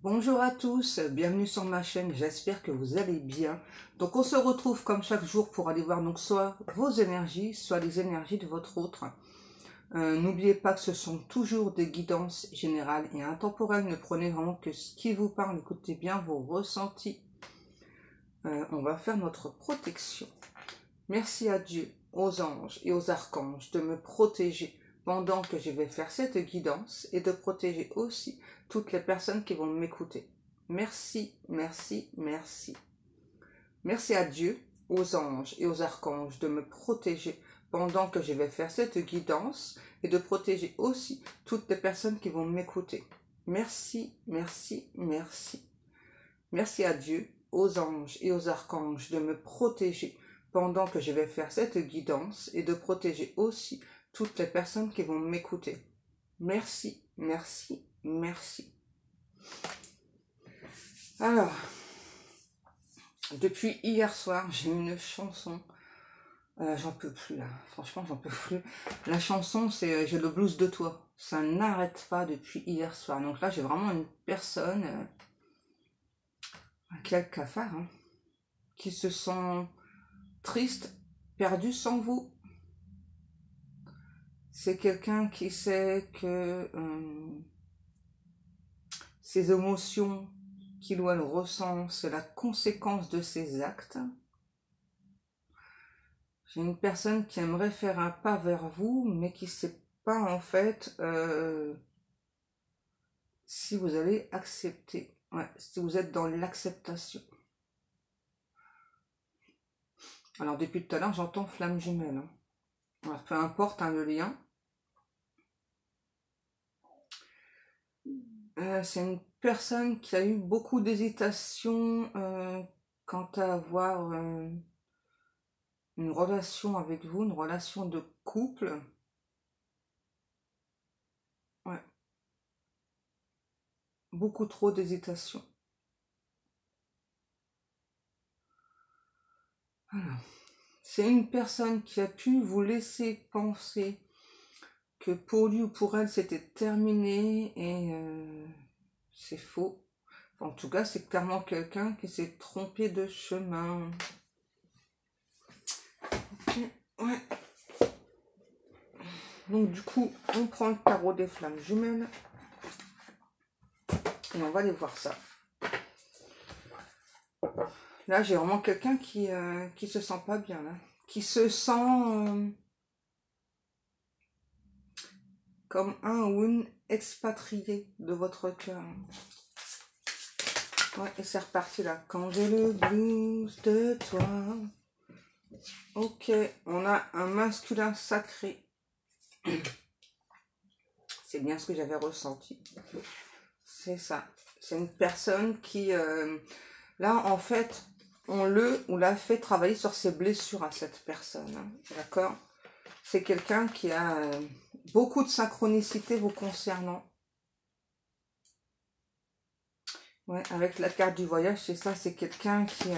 Bonjour à tous, bienvenue sur ma chaîne, j'espère que vous allez bien. Donc on se retrouve comme chaque jour pour aller voir donc soit vos énergies, soit les énergies de votre autre. N'oubliez pas que ce sont toujours des guidances générales et intemporelles, ne prenez vraiment que ce qui vous parle, écoutez bien vos ressentis. On va faire notre protection. Merci à Dieu, aux anges et aux archanges de me protéger pendant que je vais faire cette guidance et de protéger aussi toutes les personnes qui vont m'écouter. Merci, merci, merci. Merci à Dieu, aux anges et aux archanges de me protéger pendant que je vais faire cette guidance et de protéger aussi toutes les personnes qui vont m'écouter. Merci, merci, merci. Merci à Dieu, aux anges et aux archanges de me protéger pendant que je vais faire cette guidance et de protéger aussi toutes les personnes qui vont m'écouter. Merci, merci, merci. Alors, depuis hier soir, j'ai une chanson. J'en peux plus là, franchement j'en peux plus. La chanson c'est J'ai le blues de toi. Ça n'arrête pas depuis hier soir. Donc là j'ai vraiment une personne, quel cafard, hein, qui se sent triste, perdu sans vous. C'est quelqu'un qui sait que ses émotions qu'il ou elle ressent, c'est la conséquence de ses actes. J'ai une personne qui aimerait faire un pas vers vous, mais qui ne sait pas en fait si vous allez accepter. Ouais, si vous êtes dans l'acceptation. Alors depuis tout à l'heure, j'entends flamme jumelle. Hein. Alors peu importe hein, le lien. C'est une personne qui a eu beaucoup d'hésitation quant à avoir une relation avec vous, une relation de couple. Ouais. Beaucoup trop d'hésitation. Alors, c'est une personne qui a pu vous laisser penser que pour lui ou pour elle c'était terminé et c'est faux. Enfin, en tout cas, c'est clairement quelqu'un qui s'est trompé de chemin. Ouais. Donc du coup, on prend le tarot des flammes jumelles et on va aller voir ça. Là, j'ai vraiment quelqu'un qui se sent pas bien, là. Qui se sent comme un ou une expatrié de votre cœur. Ouais, et c'est reparti là. Quand j'ai le blues de toi. Ok, on a un masculin sacré. C'est bien ce que j'avais ressenti. C'est ça. C'est une personne qui, là, en fait, on le ou l'a fait travailler sur ses blessures à cette personne. Hein, d'accord? C'est quelqu'un qui a beaucoup de synchronicité vous concernant. Ouais, avec la carte du voyage, c'est ça. C'est quelqu'un qui...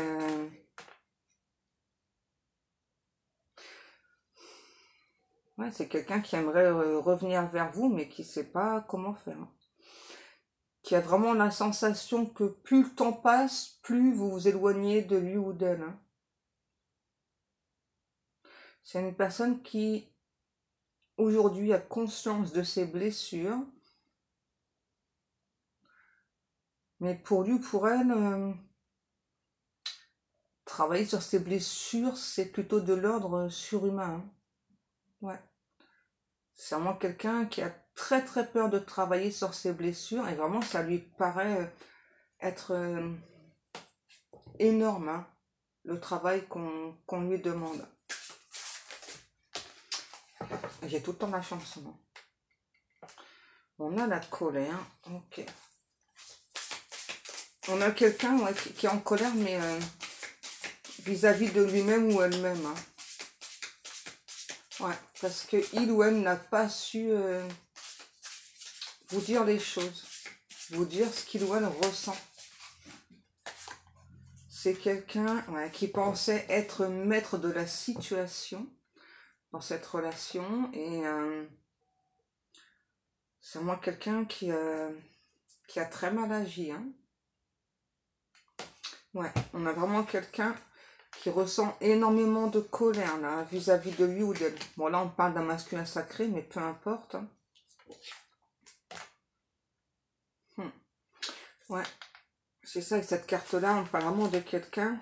ouais, c'est quelqu'un qui aimerait revenir vers vous, mais qui ne sait pas comment faire. Hein. Qui a vraiment la sensation que plus le temps passe, plus vous vous éloignez de lui ou d'elle. Hein. C'est une personne qui, aujourd'hui, a conscience de ses blessures. Mais pour lui ou pour elle, travailler sur ses blessures, c'est plutôt de l'ordre surhumain. Hein. Ouais. C'est vraiment quelqu'un qui a très très peur de travailler sur ses blessures et vraiment ça lui paraît être énorme, hein, le travail qu'on lui demande. J'ai tout le temps la chanson. Hein. On a la colère, ok. On a quelqu'un ouais, qui est en colère, mais vis-à-vis de lui-même ou elle-même. Hein. Ouais, parce que il ou elle n'a pas su vous dire les choses, vous dire ce qu'il ou elle ressent. C'est quelqu'un ouais, qui pensait être maître de la situation dans cette relation et c'est moi quelqu'un qui qui a très mal agi. Hein. Ouais, on a vraiment quelqu'un qui ressent énormément de colère là, vis-à-vis de lui ou d'elle. Bon, là, on parle d'un masculin sacré, mais peu importe. Hein. Ouais, c'est ça, avec cette carte-là, on parle vraiment de quelqu'un.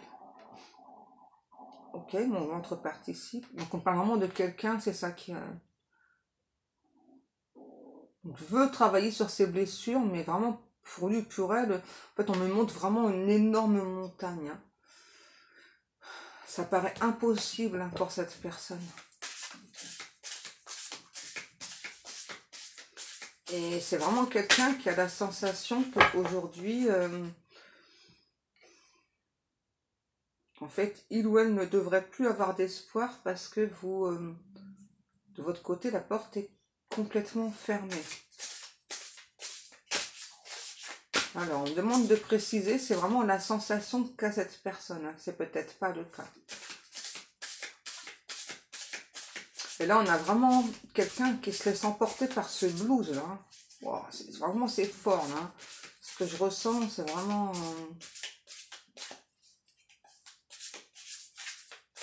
Ok, mon ventre participe. Donc, on parle vraiment de quelqu'un, c'est ça qui veut travailler sur ses blessures, mais vraiment, pour lui, pour elle, en fait, on me montre vraiment une énorme montagne. Hein. Ça paraît impossible hein, pour cette personne. Et c'est vraiment quelqu'un qui a la sensation qu'aujourd'hui, en fait, il ou elle ne devrait plus avoir d'espoir parce que vous, de votre côté, la porte est complètement fermée. Alors, on me demande de préciser, c'est vraiment la sensation qu'a cette personne. Hein. C'est peut-être pas le cas. Et là, on a vraiment quelqu'un qui se laisse emporter par ce blues là. Wow, vraiment, c'est fort là. Ce que je ressens, c'est vraiment...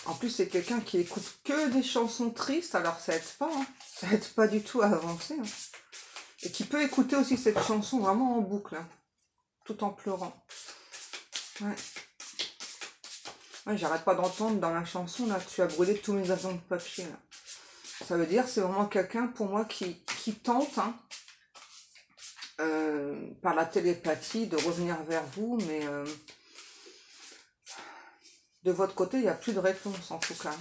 En plus, c'est quelqu'un qui écoute que des chansons tristes, alors ça aide pas. Hein. Ça aide pas du tout à avancer. Hein. Et qui peut écouter aussi cette chanson vraiment en boucle, hein, tout en pleurant. Ouais. Ouais, j'arrête pas d'entendre dans la chanson, là, tu as brûlé tous mes avions de papier, là. Ça veut dire, c'est vraiment quelqu'un, pour moi, qui tente, hein, par la télépathie, de revenir vers vous, mais de votre côté, il n'y a plus de réponse, en tout cas.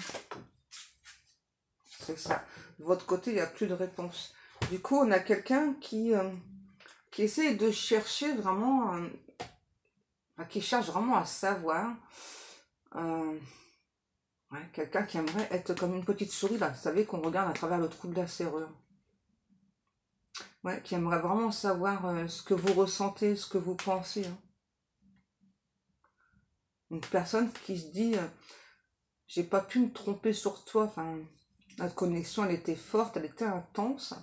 C'est ça. De votre côté, il n'y a plus de réponse. Du coup, on a quelqu'un qui essaie de chercher vraiment, qui cherche vraiment à savoir, ouais, quelqu'un qui aimerait être comme une petite souris, là, vous savez, qu'on regarde à travers le trou de la serrure. Ouais, qui aimerait vraiment savoir ce que vous ressentez, ce que vous pensez. Hein. Une personne qui se dit, j'ai pas pu me tromper sur toi, enfin, notre connexion, elle était forte, elle était intense.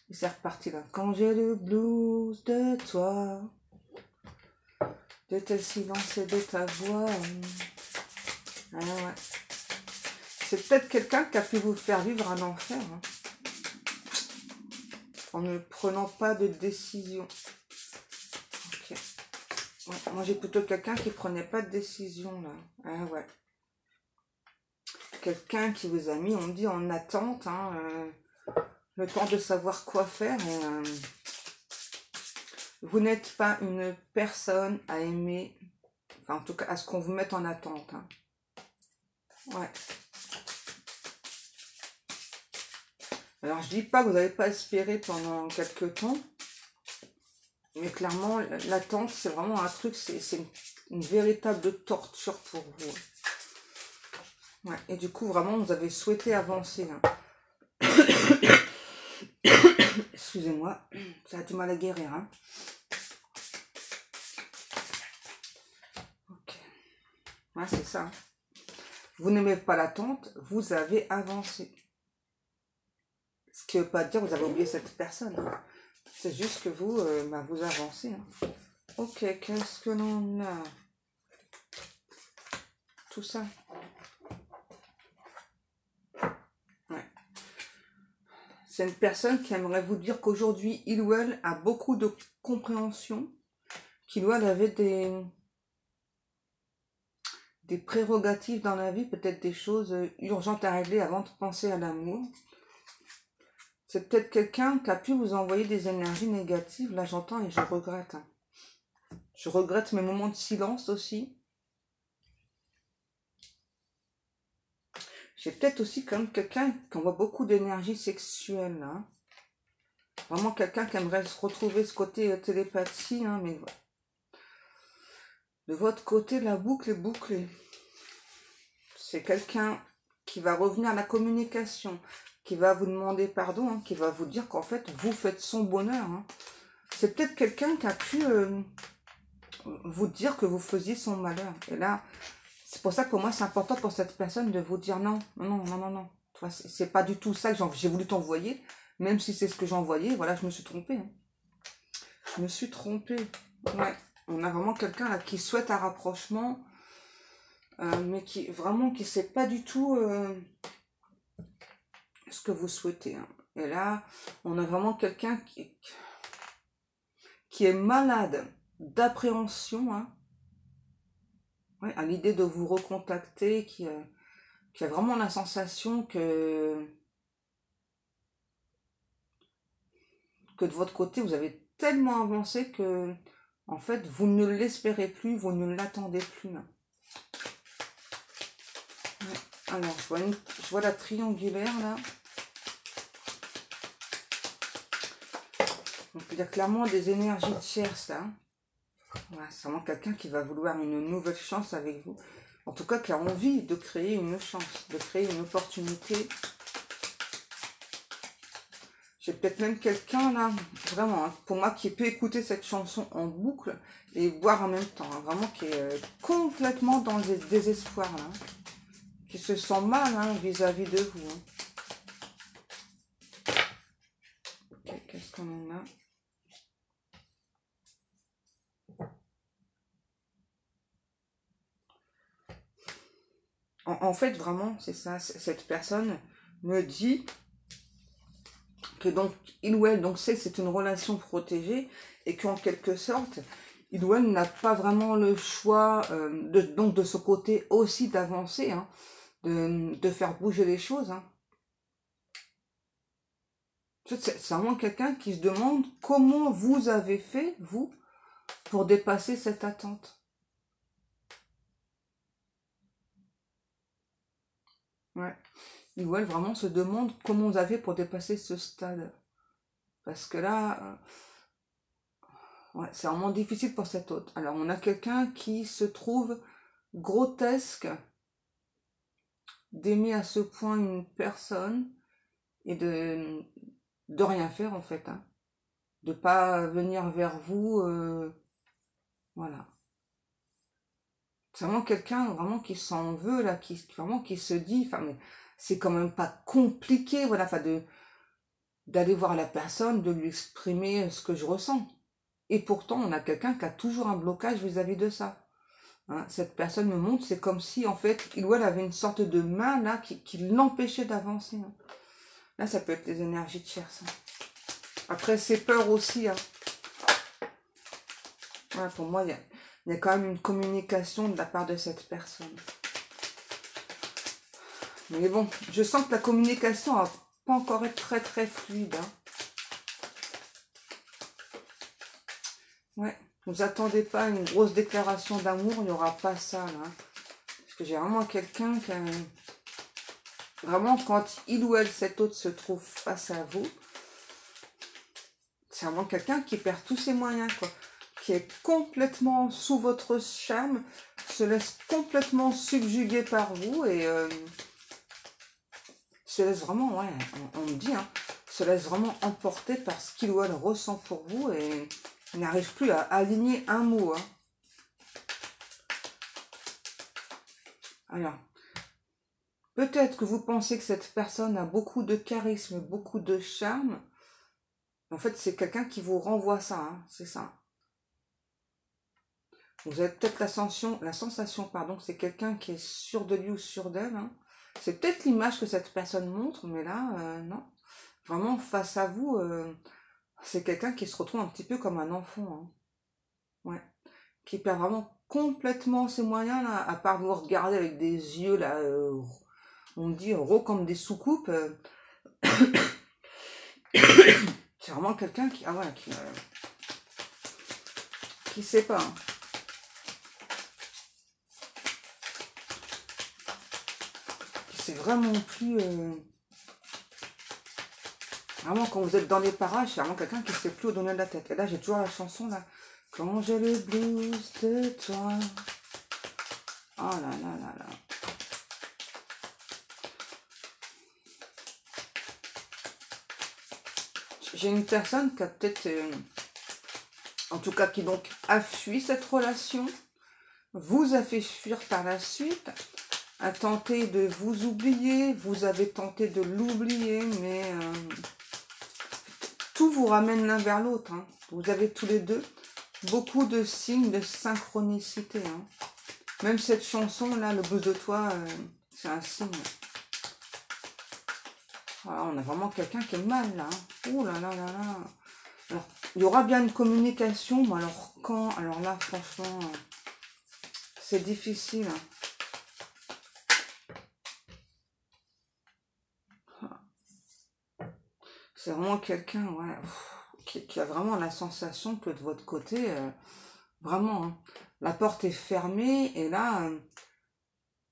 Et c'est reparti là. Quand j'ai le blues de toi, de tel silence et de ta voix. Ah ouais. C'est peut-être quelqu'un qui a pu vous faire vivre un enfer. Hein, en ne prenant pas de décision. Ok. Ouais, moi j'ai plutôt quelqu'un qui prenait pas de décision là. Ah ouais. Quelqu'un qui vous a mis, on dit, en attente. Hein, le temps de savoir quoi faire. Et, vous n'êtes pas une personne à aimer. Enfin, en tout cas, à ce qu'on vous mette en attente. Hein. Ouais. Alors, je dis pas que vous n'avez pas espéré pendant quelques temps. Mais clairement, l'attente, c'est vraiment un truc, c'est une véritable torture pour vous. Ouais. Et du coup, vraiment, vous avez souhaité avancer. Hein. Excusez-moi, ça a du mal à guérir. Hein. Ok. Ouais, c'est ça. Hein. Vous n'aimez pas l'attente, vous avez avancé. Ce qui ne veut pas dire que vous avez oublié cette personne. Hein. C'est juste que vous, vous avancez. Hein. Ok, qu'est-ce que l'on a? Tout ça. Ouais. C'est une personne qui aimerait vous dire qu'aujourd'hui, il ou elle a beaucoup de compréhension, qu'il ou elle avait des prérogatives dans la vie, peut-être des choses urgentes à régler avant de penser à l'amour. C'est peut-être quelqu'un qui a pu vous envoyer des énergies négatives. Là, j'entends et je regrette. Hein. Je regrette mes moments de silence aussi. J'ai peut-être aussi comme quelqu'un qui envoie beaucoup d'énergie sexuelle. Hein. Vraiment quelqu'un qui aimerait se retrouver ce côté télépathie. Hein, mais de votre côté, la boucle est bouclée. C'est quelqu'un qui va revenir à la communication, qui va vous demander pardon, hein, qui va vous dire qu'en fait, vous faites son bonheur. Hein. C'est peut-être quelqu'un qui a pu vous dire que vous faisiez son malheur. Et là, c'est pour ça que pour moi, c'est important pour cette personne de vous dire non, non, non, non, non, non. C'est pas du tout ça que j'ai voulu t'envoyer, même si c'est ce que j'envoyais, voilà, je me suis trompée. Hein. Je me suis trompée. Ouais, on a vraiment quelqu'un là qui souhaite un rapprochement, mais qui vraiment qui sait pas du tout ce que vous souhaitez. Hein. Et là, on a vraiment quelqu'un qui est malade d'appréhension, hein, ouais, à l'idée de vous recontacter, qui a vraiment la sensation que de votre côté, vous avez tellement avancé que, en fait, vous ne l'espérez plus, vous ne l'attendez plus. Hein. Ouais. Alors, je vois la triangulaire, là. Donc, il y a clairement des énergies de tierce, là. Voilà, c'est vraiment quelqu'un qui va vouloir une nouvelle chance avec vous. En tout cas, qui a envie de créer une chance, de créer une opportunité. J'ai peut-être même quelqu'un là, vraiment, hein, pour moi, qui peut écouter cette chanson en boucle et boire en même temps. Hein, vraiment, qui est complètement dans le désespoir, là, qui se sent mal hein, vis-à-vis de vous. Hein. Okay, qu'est-ce qu'on en a? En fait, vraiment, c'est ça, cette personne me dit que donc, il ou elle donc sait que c'est une relation protégée et qu'en quelque sorte, il ou elle n'a pas vraiment le choix donc de ce côté aussi d'avancer, hein, de faire bouger les choses. Hein. C'est vraiment quelqu'un qui se demande comment vous avez fait, vous, pour dépasser cette attente. Ouais. Il ou elle vraiment se demande comment vous avez pour dépasser ce stade. Parce que là, ouais, c'est vraiment difficile pour cet autre. Alors, on a quelqu'un qui se trouve grotesque d'aimer à ce point une personne et de rien faire, en fait. Hein. De pas venir vers vous, voilà. C'est vraiment quelqu'un vraiment qui s'en veut, là, vraiment qui se dit, enfin, mais c'est quand même pas compliqué, voilà, enfin, d'aller voir la personne, de lui exprimer ce que je ressens. Et pourtant, on a quelqu'un qui a toujours un blocage vis-à-vis de ça. Hein, cette personne me montre, c'est comme si, en fait, il ou elle avait une sorte de main, là, qui l'empêchait d'avancer. Hein. Là, ça peut être les énergies de tierce. Hein. Après, c'est peur aussi. Hein. Ouais, pour moi, il y a quand même une communication de la part de cette personne. Mais bon, je sens que la communication n'a pas encore été très, très fluide. Hein. Ouais. Ne vous attendez pas à une grosse déclaration d'amour, il n'y aura pas ça, là. Parce que j'ai vraiment quelqu'un qui a... Vraiment, quand il ou elle, cet autre, se trouve face à vous, c'est vraiment quelqu'un qui perd tous ses moyens, quoi. Qui est complètement sous votre charme, se laisse complètement subjuguer par vous et se laisse vraiment, ouais, on me dit, hein, se laisse vraiment emporter par ce qu'il ou elle ressent pour vous et n'arrive plus à aligner un mot. Hein. Alors, peut-être que vous pensez que cette personne a beaucoup de charisme, beaucoup de charme. En fait, c'est quelqu'un qui vous renvoie ça, hein, c'est ça. Vous avez peut-être la sensation, pardon, que c'est quelqu'un qui est sûr de lui ou sûr d'elle. Hein. C'est peut-être l'image que cette personne montre, mais là, non. Vraiment, face à vous, c'est quelqu'un qui se retrouve un petit peu comme un enfant. Hein. Ouais. Qui perd vraiment complètement ses moyens, là, à part vous regarder avec des yeux, là, on dit, gros comme des soucoupes. C'est vraiment quelqu'un qui, ah ouais, qui sait pas. Hein. C'est vraiment plus... Vraiment, quand vous êtes dans les parages, c'est vraiment quelqu'un qui ne sait plus où donner de la tête. Et là, j'ai toujours la chanson, là. Quand j'ai le blues de toi. Oh là là là là. J'ai une personne qui a peut-être... en tout cas, qui donc a fui cette relation. Vous a fait fuir par la suite. A tenté de vous oublier, vous avez tenté de l'oublier, mais tout vous ramène l'un vers l'autre. Hein. Vous avez tous les deux beaucoup de signes de synchronicité. Hein. Même cette chanson-là, Le blues de toi, c'est un signe. Voilà, on a vraiment quelqu'un qui est mal, là. Hein. Ouh là là là là. Alors, il y aura bien une communication, mais alors quand? Alors là, franchement, c'est difficile. C'est vraiment quelqu'un, ouais, qui a vraiment la sensation que de votre côté, vraiment, hein, la porte est fermée, et là,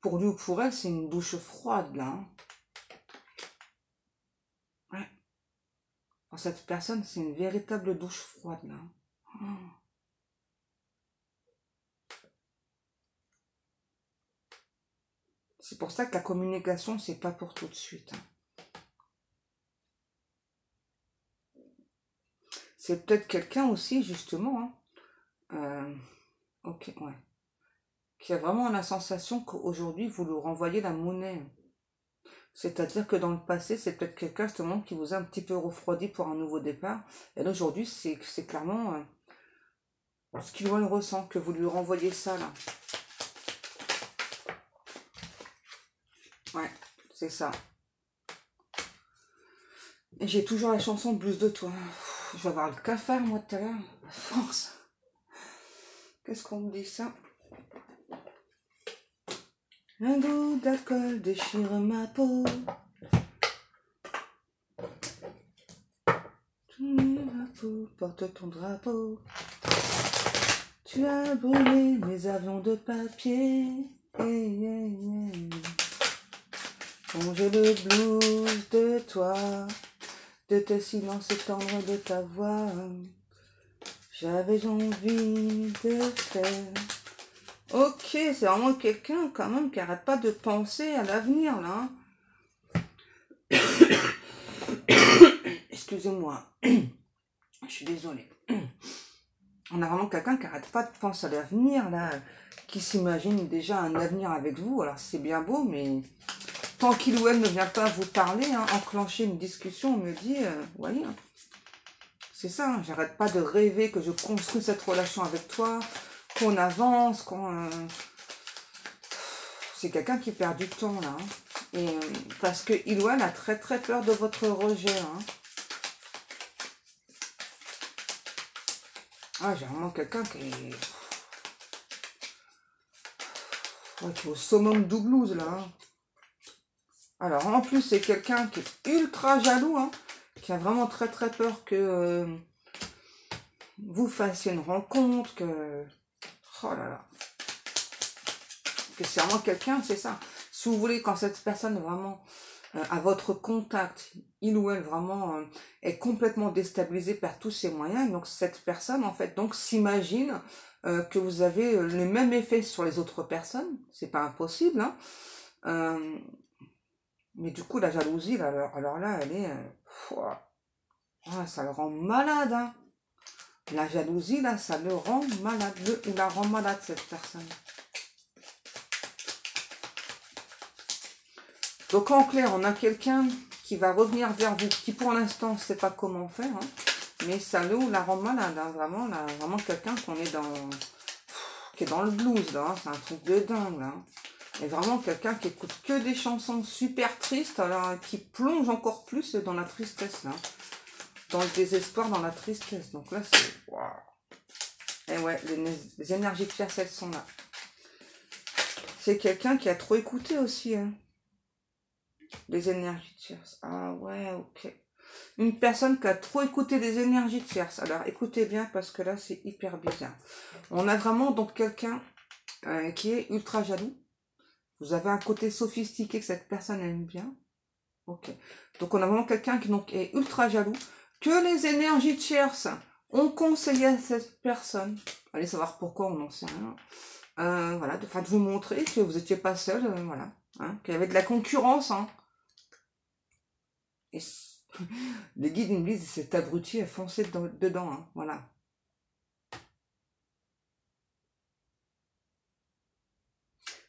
pour lui ou pour elle, c'est une douche froide, là. Hein. Ouais. Pour cette personne, c'est une véritable douche froide, là. Oh. C'est pour ça que la communication, c'est pas pour tout de suite. Hein. C'est peut-être quelqu'un aussi, justement, hein, ok, ouais, qui a vraiment la sensation qu'aujourd'hui, vous lui renvoyez la monnaie. C'est-à-dire que dans le passé, c'est peut-être quelqu'un, justement, qui vous a un petit peu refroidi pour un nouveau départ. Et là, aujourd'hui, c'est clairement ce qu'il le ressent, que vous lui renvoyez ça, là. Ouais, c'est ça. Et j'ai toujours la chanson Blues de toi. Je vais avoir le cafard, moi, tout à l'heure. À force. Qu'est-ce qu'on me dit, ça? Un goût d'alcool déchire ma peau. Porte ton drapeau. Tu as brûlé mes avions de papier. Bon, j'ai le blues de toi, de tes silences tendres, de ta voix. J'avais envie de faire. Ok, c'est vraiment quelqu'un quand même qui arrête pas de penser à l'avenir, là. Excusez-moi. Je suis désolée. On a vraiment quelqu'un qui n'arrête pas de penser à l'avenir, là, qui s'imagine déjà un avenir avec vous. Alors c'est bien beau, mais tant qu'il ou elle ne vient pas vous parler, hein, enclencher une discussion, on me dit, voyez, hein, c'est ça, hein, j'arrête pas de rêver que je construis cette relation avec toi, qu'on avance, qu'on... C'est quelqu'un qui perd du temps, là. Hein, et, parce que il ou elle a très très peur de votre rejet, hein. Ah, j'ai vraiment quelqu'un qui est... Ouais, qui est au summum du blues, là. Hein. Alors, en plus, c'est quelqu'un qui est ultra jaloux, hein, qui a vraiment très très peur que vous fassiez une rencontre, que... Oh là là. Que c'est vraiment quelqu'un, c'est ça. Si vous voulez, quand cette personne vraiment à votre contact, il ou elle vraiment est complètement déstabilisé par tous ses moyens, donc cette personne, en fait, donc s'imagine que vous avez le même effet sur les autres personnes, c'est pas impossible, hein. Mais du coup, la jalousie, là, alors là, elle est... ça le rend malade, hein. La jalousie, là, ça le rend malade, ou la rend malade, cette personne. Donc en clair, on a quelqu'un qui va revenir vers vous, qui pour l'instant ne sait pas comment faire, hein, mais ça la rend malade, hein, vraiment, là, vraiment quelqu'un qu'on est dans, qui est dans le blues, là, hein, c'est un truc de dingue, là. Et vraiment quelqu'un qui écoute que des chansons super tristes, alors qui plonge encore plus dans la tristesse, là, dans le désespoir, dans la tristesse. Donc là, c'est... Waouh. Et ouais, les énergies de pierre, elles sont là. C'est quelqu'un qui a trop écouté aussi, hein. Les énergies tierces. Ah ouais, ok. Une personne qui a trop écouté les énergies tierces. Alors écoutez bien parce que là c'est hyper bizarre. On a vraiment donc quelqu'un qui est ultra jaloux. Vous avez un côté sophistiqué que cette personne aime bien. Ok. Donc on a vraiment quelqu'un qui donc, est ultra jaloux. Que les énergies tierces ont conseillé à cette personne. Allez savoir pourquoi, on n'en sait rien. Voilà, de vous montrer que vous n'étiez pas seul. Voilà. Hein, qu'il y avait de la concurrence. Hein. Et les guides me disent, cet abruti a foncé dedans, hein, voilà.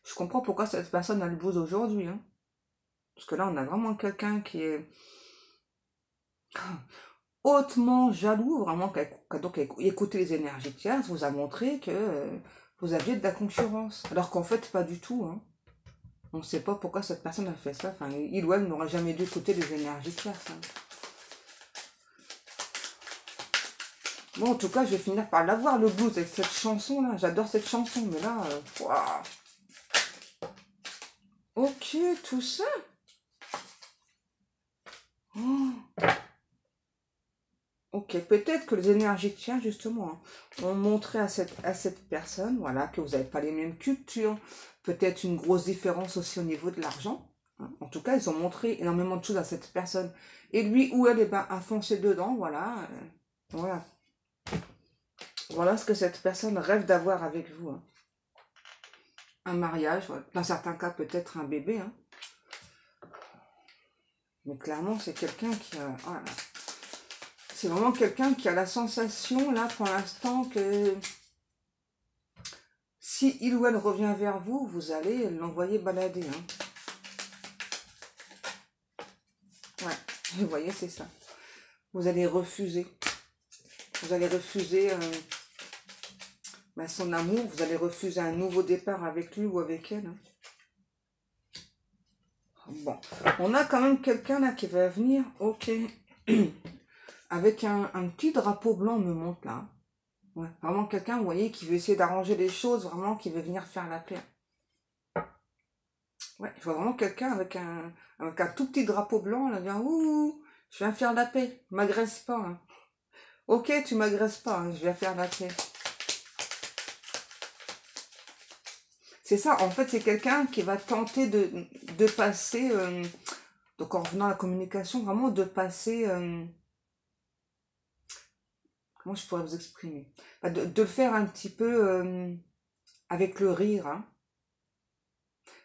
Je comprends pourquoi cette personne a le blues aujourd'hui, hein. Parce que là, on a vraiment quelqu'un qui est... hautement jaloux, vraiment, donc écouter les énergies tierces, vous a montré que vous aviez de la concurrence. Alors qu'en fait, pas du tout. Hein. On ne sait pas pourquoi cette personne a fait ça. Enfin, il ou elle n'aurait jamais dû écouter les énergies tierces. Hein. Bon, en tout cas, je vais finir par l'avoir, le blues, avec cette chanson-là. J'adore cette chanson, mais là, waouh. Ok, tout ça. Oh. Ok, peut-être que les énergies tierces, justement, hein, ont montré à cette personne, voilà, que vous n'avez pas les mêmes cultures, peut-être une grosse différence aussi au niveau de l'argent. Hein. En tout cas, ils ont montré énormément de choses à cette personne. Et lui ou elle, eh ben, a foncé dedans, voilà. Voilà. Voilà ce que cette personne rêve d'avoir avec vous. Hein. Un mariage, voilà. Dans certains cas, peut-être un bébé. Hein. Mais clairement, c'est quelqu'un qui a... Voilà. C'est vraiment quelqu'un qui a la sensation, là, pour l'instant, que si il ou elle revient vers vous, vous allez l'envoyer balader. Hein. Ouais, vous voyez, c'est ça. Vous allez refuser. Vous allez refuser son amour. Vous allez refuser un nouveau départ avec lui ou avec elle. Hein. Bon, on a quand même quelqu'un là qui va venir, ok, avec un petit drapeau blanc, on me montre là. Ouais, vraiment quelqu'un, vous voyez, qui veut essayer d'arranger les choses, vraiment, qui veut venir faire la paix. Ouais, je vois vraiment quelqu'un avec un tout petit drapeau blanc, là, vient, ouh, je viens faire la paix, m'agresse pas. Hein. Ok, tu m'agresses pas, hein, je viens faire la paix. C'est ça, en fait, c'est quelqu'un qui va tenter de passer, donc en revenant à la communication, vraiment de passer, comment je pourrais vous exprimer, de le faire un petit peu avec le rire. Hein.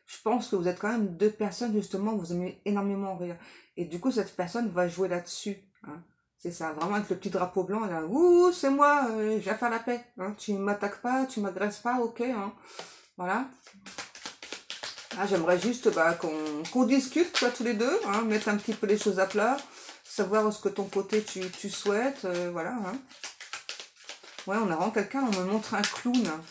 Je pense que vous êtes quand même deux personnes, justement, vous aimez énormément rire. Et du coup, cette personne va jouer là-dessus. Hein. C'est ça, vraiment avec le petit drapeau blanc, là, ouh, c'est moi, je viens faire la paix. Hein. Tu m'attaques pas, tu m'agresses pas, ok. Hein. Voilà. Ah, j'aimerais juste qu'on discute, toi, tous les deux, hein, mettre un petit peu les choses à plat, savoir ce que ton côté tu souhaites, voilà. Hein. Ouais, on a vraiment quelqu'un, on me montre un clown.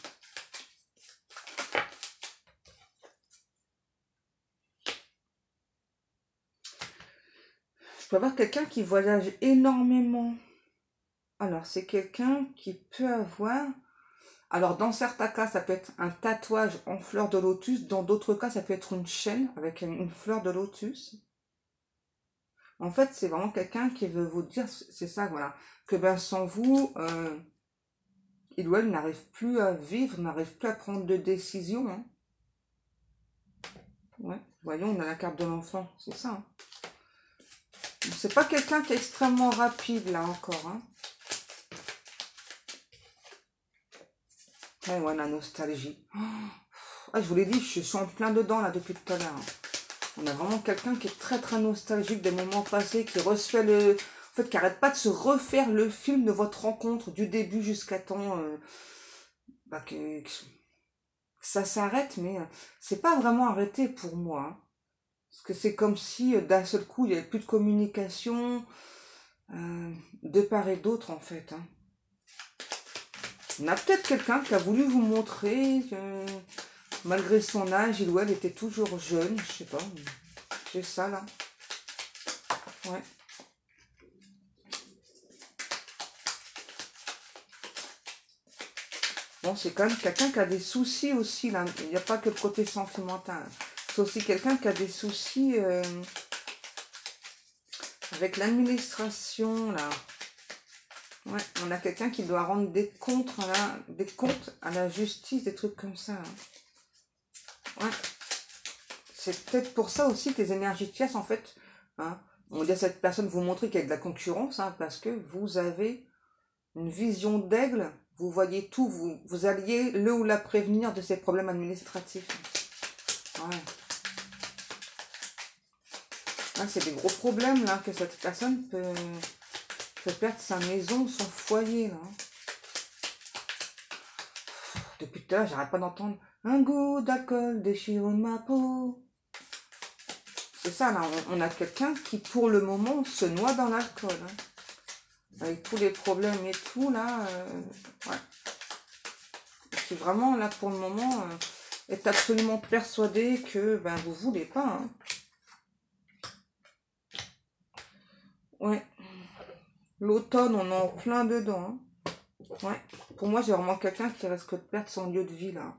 Je peux avoir quelqu'un qui voyage énormément. Alors, c'est quelqu'un qui peut avoir... Alors, dans certains cas, ça peut être un tatouage en fleur de lotus. Dans d'autres cas, ça peut être une chaîne avec une fleur de lotus. En fait, c'est vraiment quelqu'un qui veut vous dire, c'est ça, voilà, que ben, sans vous, il ou elle n'arrive plus à vivre, n'arrive plus à prendre de décision. Hein. Ouais, voyons, on a la carte de l'enfant, c'est ça. Hein. C'est pas quelqu'un qui est extrêmement rapide, là, encore. Hein. Ouais, la nostalgie. Ah, je vous l'ai dit, je suis en plein dedans, là, depuis tout à l'heure. On a vraiment quelqu'un qui est très, très nostalgique des moments passés, qui refait le... En fait, qui arrête pas de se refaire le film de votre rencontre, du début jusqu'à temps... que ça s'arrête, mais c'est pas vraiment arrêté pour moi. Hein. Parce que c'est comme si, d'un seul coup, il n'y avait plus de communication, de part et d'autre, en fait. Hein. On a peut-être quelqu'un qui a voulu vous montrer que, malgré son âge, il ou elle était toujours jeune, je sais pas. J'ai ça, là. Ouais. Bon, c'est quand même quelqu'un qui a des soucis aussi, là. Il n'y a pas que le côté sentimental. C'est aussi quelqu'un qui a des soucis avec l'administration, là. Ouais, on a quelqu'un qui doit rendre des comptes, là, des comptes à la justice, des trucs comme ça. Hein. Ouais. C'est peut-être pour ça aussi que les énergies tierces, en fait, hein, on dit à cette personne, vous montrez qu'il y a de la concurrence, hein, parce que vous avez une vision d'aigle, vous voyez tout, vous alliez le ou la prévenir de ses problèmes administratifs. Ouais. Là, c'est des gros problèmes, là, que cette personne peut perdre sa maison, son foyer, là. Depuis tout à l'heure, j'arrête pas d'entendre un goût d'alcool déchire ma peau. C'est ça, là, on a quelqu'un qui, pour le moment, se noie dans l'alcool. Hein. avec tous les problèmes et tout, là, ouais. Qui vraiment, là, pour le moment, est absolument persuadé que, ben, vous voulez pas, hein. Ouais. L'automne, on est en plein dedans, hein. Ouais. Pour moi, j'ai vraiment quelqu'un qui risque de perdre son lieu de vie, là.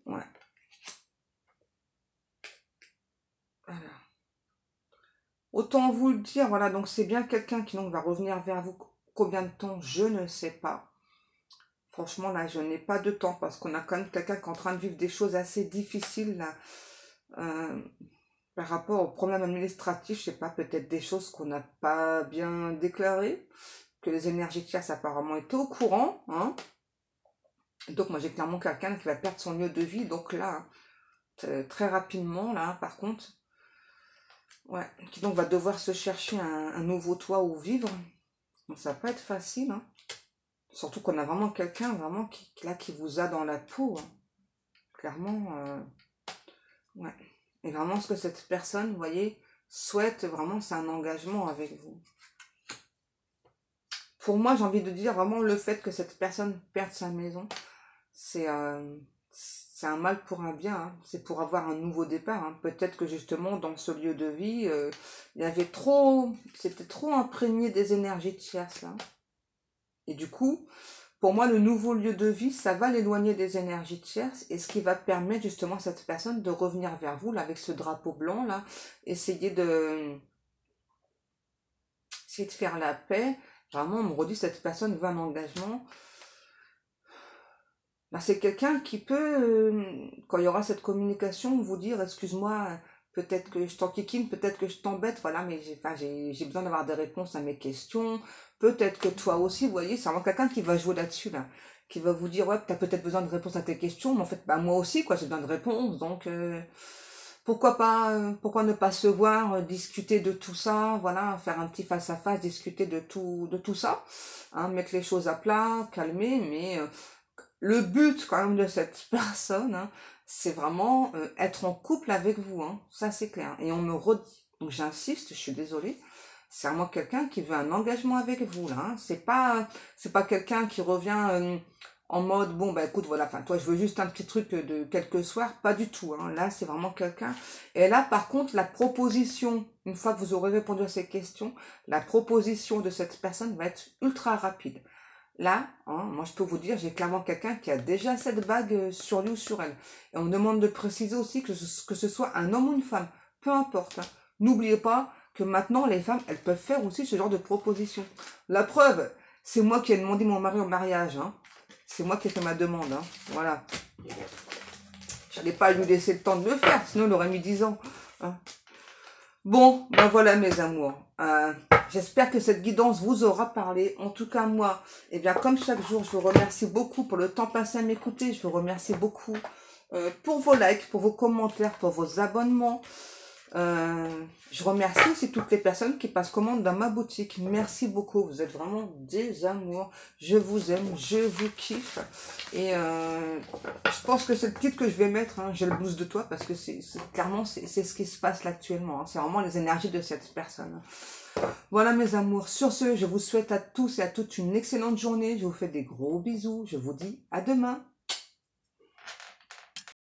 Ouais. Voilà. Autant vous le dire, voilà, donc c'est bien quelqu'un qui donc va revenir vers vous. Combien de temps, je ne sais pas. Franchement, là, je n'ai pas de temps parce qu'on a quand même quelqu'un qui est en train de vivre des choses assez difficiles, là, par rapport aux problèmes administratifs. Je sais pas, peut-être des choses qu'on n'a pas bien déclarées, que les énergies tierces apparemment étaient au courant, hein. Donc, moi, j'ai clairement quelqu'un qui va perdre son lieu de vie. Donc là, très rapidement, là, par contre, ouais, qui donc va devoir se chercher un nouveau toit où vivre. Donc, ça va pas être facile, hein. Surtout qu'on a vraiment quelqu'un vraiment qui vous a dans la peau, hein. Clairement, ouais. Et vraiment, ce que cette personne, vous voyez, souhaite vraiment, c'est un engagement avec vous. Pour moi, j'ai envie de dire vraiment le fait que cette personne perde sa maison, c'est un mal pour un bien, hein. C'est pour avoir un nouveau départ, hein. Peut-être que justement, dans ce lieu de vie, il y avait c'était trop imprégné des énergies tierces, là. Et du coup, pour moi, le nouveau lieu de vie, ça va l'éloigner des énergies tierces et ce qui va permettre justement à cette personne de revenir vers vous, là, avec ce drapeau blanc, là, essayer de faire la paix. Vraiment, on me redit, cette personne veut un engagement. Bah, c'est quelqu'un qui peut, quand il y aura cette communication, vous dire, excuse-moi, peut-être que je t'enquiquine, peut-être que je t'embête, voilà, mais j'ai besoin d'avoir des réponses à mes questions. Peut-être que toi aussi, vous voyez, c'est vraiment quelqu'un qui va jouer là-dessus, là, qui va vous dire, ouais, t'as peut-être besoin de réponses à tes questions, mais en fait, bah, moi aussi, quoi, j'ai besoin de réponses, donc, pourquoi ne pas se voir, discuter de tout ça, voilà, faire un petit face-à-face, discuter de tout ça, hein, mettre les choses à plat, calmer, mais le but quand même de cette personne, hein, c'est vraiment être en couple avec vous, hein, ça c'est clair. Et on me redit, donc j'insiste, je suis désolée, c'est vraiment quelqu'un qui veut un engagement avec vous, là, hein. C'est pas quelqu'un qui revient en mode, bon, bah écoute, voilà, enfin, toi, je veux juste un petit truc de quelques soirs, pas du tout, hein. Là, c'est vraiment quelqu'un. Et là, par contre, la proposition, une fois que vous aurez répondu à ces questions, la proposition de cette personne va être ultra rapide. Là, hein, moi, je peux vous dire, j'ai clairement quelqu'un qui a déjà cette bague sur lui ou sur elle. Et on me demande de préciser aussi que ce soit un homme ou une femme, peu importe, hein. N'oubliez pas que maintenant, les femmes, elles peuvent faire aussi ce genre de proposition. La preuve, c'est moi qui ai demandé mon mari au mariage, hein. C'est moi qui ai fait ma demande, hein. Voilà. Je n'allais pas lui laisser le temps de le faire, sinon il aurait mis 10 ans, hein. Bon, ben voilà mes amours. J'espère que cette guidance vous aura parlé. En tout cas, moi, eh bien, comme chaque jour, je vous remercie beaucoup pour le temps passé à m'écouter. Je vous remercie beaucoup pour vos likes, pour vos commentaires, pour vos abonnements. Je remercie aussi toutes les personnes qui passent commande dans ma boutique. Merci beaucoup, vous êtes vraiment des amours. Je vous aime, je vous kiffe. Et je pense que c'est le titre que je vais mettre, hein, j'ai le blues de toi, parce que clairement c'est ce qui se passe là actuellement, hein. C'est vraiment les énergies de cette personne. Voilà mes amours, sur ce, je vous souhaite à tous et à toutes une excellente journée. Je vous fais des gros bisous, je vous dis à demain.